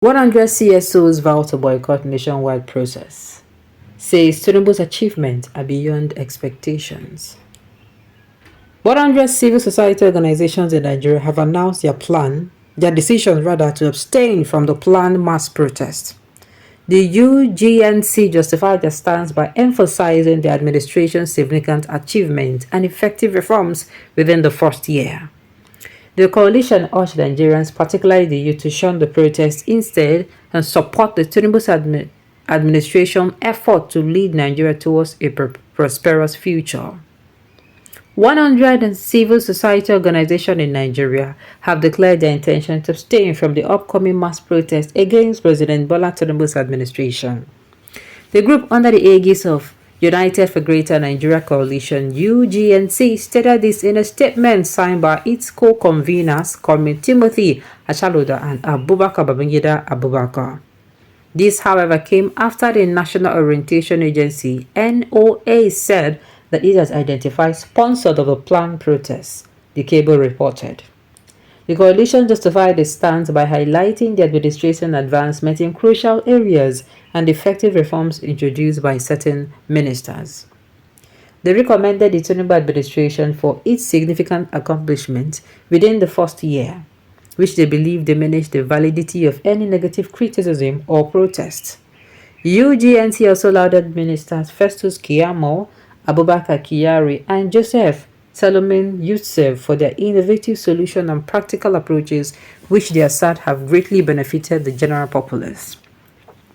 100 CSOs vow to boycott nationwide process. Says Tinubu's achievements are beyond expectations. 100 civil society organizations in Nigeria have announced their decision to abstain from the planned mass protest. The UGNC justified their stance by emphasizing the administration's significant achievements and effective reforms within the first year. The coalition urged Nigerians, particularly the youth, to shun the protests instead and support the Tinubu's administration effort to lead Nigeria towards a prosperous future. 100 civil society organizations in Nigeria have declared their intention to abstain from the upcoming mass protest against President Bola Tinubu's administration. The group, under the aegis of United for Greater Nigeria Coalition (UGNC), stated this in a statement signed by its co-conveners, Comrade Timothy Achaloda and Abubakar Babangida Abubakar. This, however, came after the National Orientation Agency (NOA) said that it has identified sponsors of the planned protests, the cable reported. The coalition justified its stance by highlighting the administration's advancement in crucial areas and effective reforms introduced by certain ministers. They recommended the Tinubu administration for its significant accomplishments within the first year, which they believe diminished the validity of any negative criticism or protest. UGNC also lauded Ministers Festus Keyamo, Abubakar Kyari, and Joseph Salomon Yusuf for their innovative solutions and practical approaches, which they assert have greatly benefited the general populace.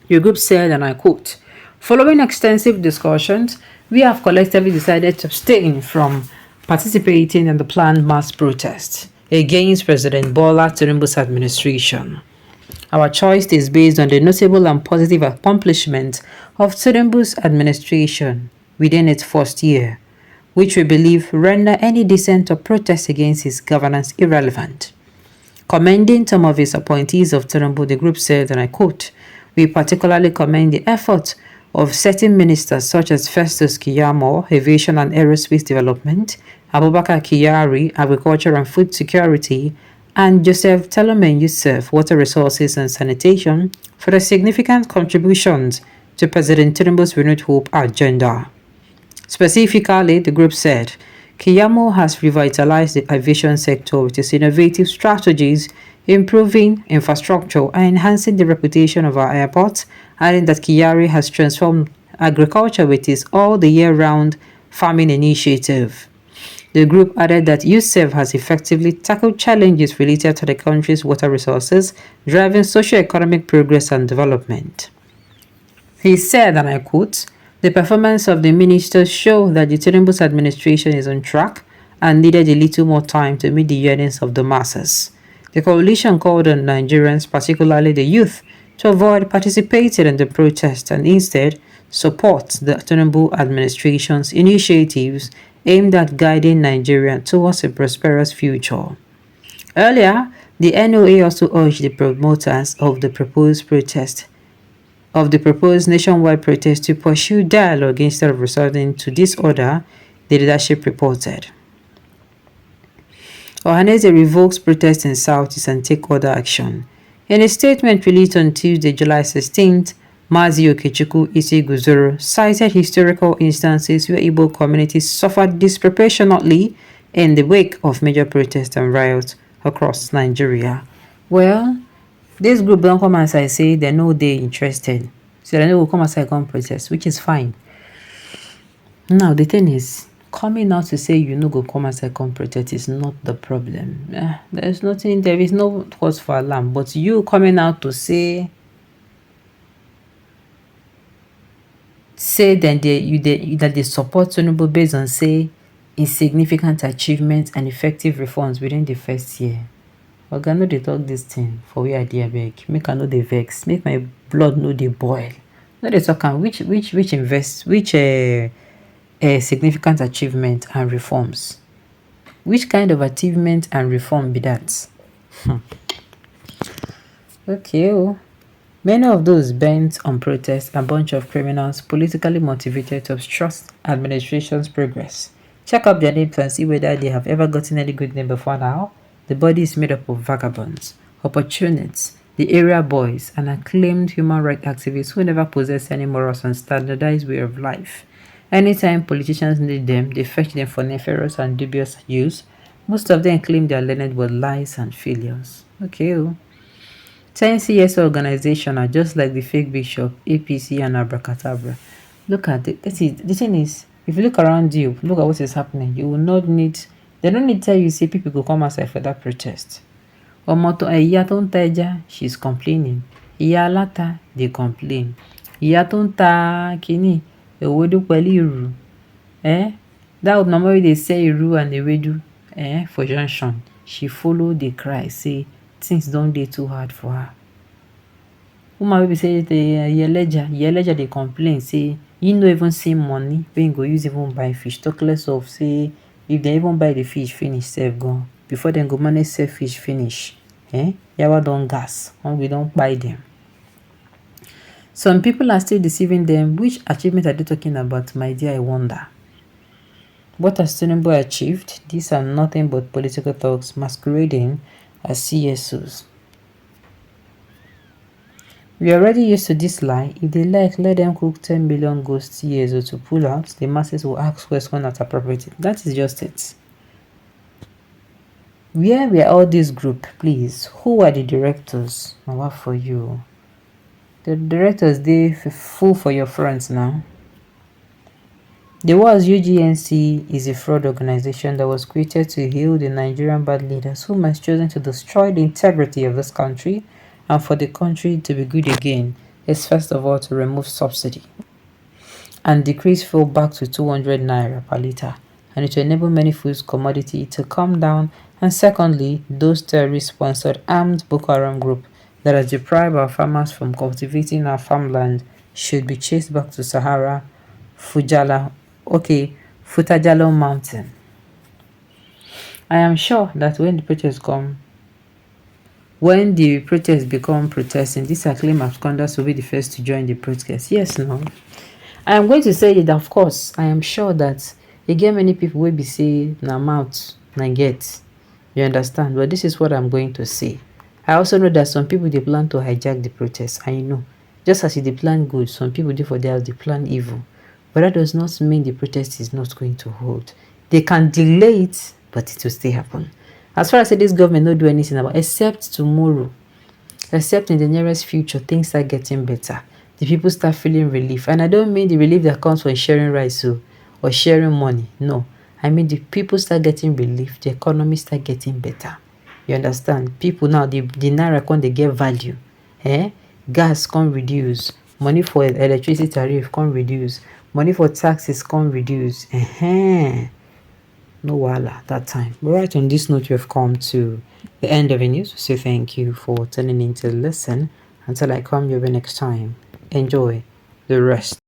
The group said, and I quote, "Following extensive discussions, we have collectively decided to abstain from participating in the planned mass protest against President Bola Tinubu's administration. Our choice is based on the notable and positive accomplishments of Tinubu's administration within its first year, which we believe render any dissent or protest against his governance irrelevant." Commending some of his appointees of Tinubu, the group said, and I quote, "We particularly commend the effort of certain ministers such as Festus Keyamo, Aviation and Aerospace Development, Abubakar Kyari, Agriculture and Food Security, and Joseph Salomon Yusuf, Water Resources and Sanitation, for their significant contributions to President Tinubu's renewed hope agenda." Specifically, the group said, Keyamo has revitalized the aviation sector with its innovative strategies, improving infrastructure and enhancing the reputation of our airports, adding that Kyari has transformed agriculture with its all-the-year-round farming initiative. The group added that Yusuf has effectively tackled challenges related to the country's water resources, driving socio-economic progress and development. He said, and I quote, "The performance of the ministers show that the Tinubu's administration is on track and needed a little more time to meet the yearnings of the masses." The coalition called on Nigerians, particularly the youth, to avoid participating in the protest and instead support the Tinubu administration's initiatives aimed at guiding Nigeria towards a prosperous future. Earlier, the NOA also urged the promoters of the proposed nationwide protest to pursue dialogue instead of resorting to disorder, the leadership reported. Ohaneze revokes protest in Southeast and take other action. In a statement released on Tuesday, July 16th, Mazi Okechukwu Isiguzoro cited historical instances where Igbo communities suffered disproportionately in the wake of major protests and riots across Nigeria. Well, this group don't come as I say, they know they're interested. So they will come as I come protest, which is fine. Now, the thing is, coming out to say you no go come as I come protest is not the problem. There is no cause for alarm. But you coming out to say then that they support Tinubu based on say insignificant achievements and effective reforms within the first year. Oga, no dey talk this thing for where I dey beg. Make I no dey vex. Make my blood no dey boil. No dey talk am which significant achievement and reforms. Which kind of achievement and reform be that? Okay. Many of those bent on protest are a bunch of criminals politically motivated to obstruct administration's progress. Check up their names and see whether they have ever gotten any good name before now. The body is made up of vagabonds, opportunists, The area boys, an acclaimed human rights activist who never possessed any morals and standardized way of life. Anytime politicians need them, they fetch them for nefarious and dubious use. Most of them claim they are learned with lies and failures. Okay. 10 CS organization are just like the fake bishop, APC, and Abracadabra. Look at it. The thing is, if you look around you, look at what is happening. You will not need, they don't need to tell you, say people go come outside for that protest. Ìyá tó ń ta ẹja, she's complaining. Ìyá aláta, they complain. Ìyá tó ń ta kíní, ewédú pẹ̀lú ìrù. That mama wey dey sell ìrù and ewédú for junction, she follow dey cry say things don dey too hard for her. Woman wey be say Iyeleja dey complain say e no even see money wey e go use even buy fish, talk less of say if dem even buy the fish finish sef gone before dem go manage sell fish finish. Yawa don gas, hungry don kpai dem. Some people are still deceiving them. Which achievement are they talking about, my dear? I wonder. What has Tinubu achieved? These are nothing but political talks masquerading as CSOs. We are already used to this lie. If they like, let them cook 10 billion ghost CSO to pull out. The masses will ask questions at appropriate. That is just it. Where were all this group, please? Who are the directors? Now what for you? The directors, they full for your friends now. The world's UGNC is a fraud organization that was created to heal the Nigerian bad leaders whom has chosen to destroy the integrity of this country, and for the country to be good again is first of all to remove subsidy and decrease fuel back to 200 naira per litre, and it will enable many foods commodity to come down. And secondly, those terrorist-sponsored armed Boko Haram group that has deprived our farmers from cultivating our farmland should be chased back to Sahara, Futajalo Mountain. I am sure that when the protests become protesting, these acclaimed absconders will be the first to join the protest. Yes, no. I am going to say that, of course, I am sure that again many people will be saying na mouth na get. You understand? But this is what I'm going to say. I also know that some people they plan to hijack the protest. I know. Just as they plan good, some people do for theirs, they plan evil. But that does not mean the protest is not going to hold. They can delay it, but it will still happen. As far as this government not do anything about, except tomorrow, except in the nearest future, things start getting better. The people start feeling relief. And I don't mean the relief that comes from sharing rice or sharing money. No. I mean the people start getting relief. The economy start getting better. You understand? People now, the naira can they get value. Gas can reduce. Money for electricity tariff can reduce. Money for taxes can reduce. No wala that time. But right on this note, we have come to the end of the news. So thank you for tuning in to listen. Until I come your way next time. Enjoy the rest